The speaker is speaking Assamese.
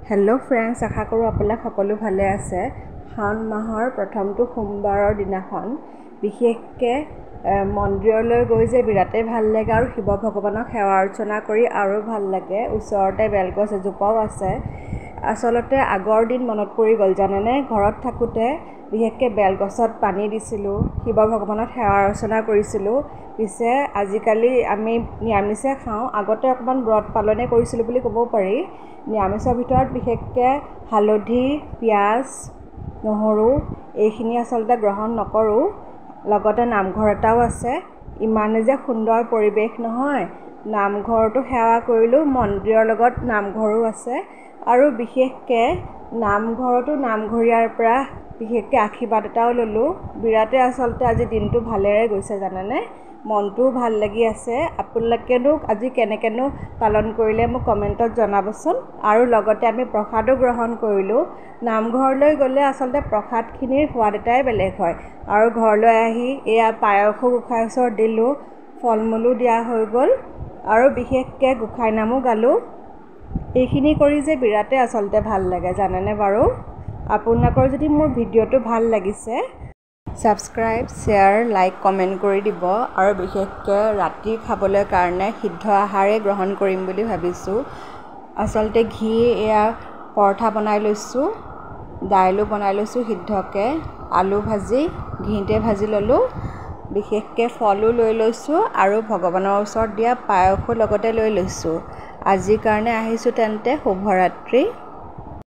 হেল্ল' ফ্ৰেণ্ডছ, আশা কৰোঁ আপোনালোক সকলো ভালে আছে। শাওণ মাহৰ প্ৰথমটো সোমবাৰৰ দিনাখন বিশেষকৈ মন্দিৰলৈ গৈ যে বিৰাটেই ভাল লাগে আৰু শিৱ ভগৱানক সেৱা অৰ্চনা কৰি আৰু ভাল লাগে। ওচৰতে বেলগছ এজোপাও আছে। আচলতে আগৰ দিন মনত পৰি গ'ল জানেনে। ঘৰত থাকোঁতে বিশেষকৈ বেলগছত পানী দিছিলোঁ, শিৱ ভগৱানক সেৱা অৰ্চনা কৰিছিলোঁ। পিছে আজিকালি আমি নিৰামিষে খাওঁ। আগতে অকণমান ব্ৰত পালনে কৰিছিলোঁ বুলি ক'ব পাৰি। নিৰামিষৰ ভিতৰত বিশেষকৈ হালধি, পিঁয়াজ, নহৰু এইখিনি আচলতে গ্ৰহণ নকৰোঁ। লগতে নামঘৰ এটাও আছে। ইমানে যে সুন্দৰ পৰিৱেশ নহয়, নামঘৰতো সেৱা কৰিলোঁ, মন্দিৰৰ লগত নামঘৰো আছে। আৰু বিশেষকৈ নামঘৰতো নামঘৰীয়াৰ পৰা বিশেষকৈ আশীৰ্বাদ এটাও ল'লোঁ। বিৰাটেই আচলতে আজি দিনটো ভালেৰে গৈছে জানেনে। মনটোও ভাল লাগি আছে। আপোনালোকেনো আজি কেনেকৈনো পালন কৰিলে মোক কমেণ্টত জনাবচোন। আৰু লগতে আমি প্ৰসাদো গ্ৰহণ কৰিলোঁ। নামঘৰলৈ গ'লে আচলতে প্ৰসাদখিনিৰ সোৱাদ এটাই বেলেগ হয়। আৰু ঘৰলৈ আহি এয়া পায়সো গোঁসাই ওচৰত দিলোঁ, ফল মূলো দিয়া হৈ গ'ল আৰু বিশেষকৈ গোঁসাই নামো গালোঁ। এইখিনি কৰি যে বিৰাটেই আচলতে ভাল লাগে জানেনে বাৰু। আপোনালোকৰ যদি মোৰ ভিডিঅ'টো ভাল লাগিছে, ছাবস্ক্ৰাইব, শ্বেয়াৰ, লাইক, কমেণ্ট কৰি দিব। আৰু বিশেষকৈ ৰাতি খাবলৈ কাৰণে সিদ্ধ আহাৰেই গ্ৰহণ কৰিম বুলি ভাবিছোঁ। আচলতে ঘি এয়া পৰঠা বনাই লৈছোঁ, দাইলো বনাই লৈছোঁ সিদ্ধকৈ, আলু ভাজি ঘিতে ভাজি ল'লোঁ, বিশেষকৈ ফলো লৈ লৈছোঁ আৰু ভগৱানৰ ওচৰত দিয়া পায়সো লগতে লৈ লৈছোঁ। আজিৰ কাৰণে আহিছোঁ তেন্তে, শুভৰাত্ৰি।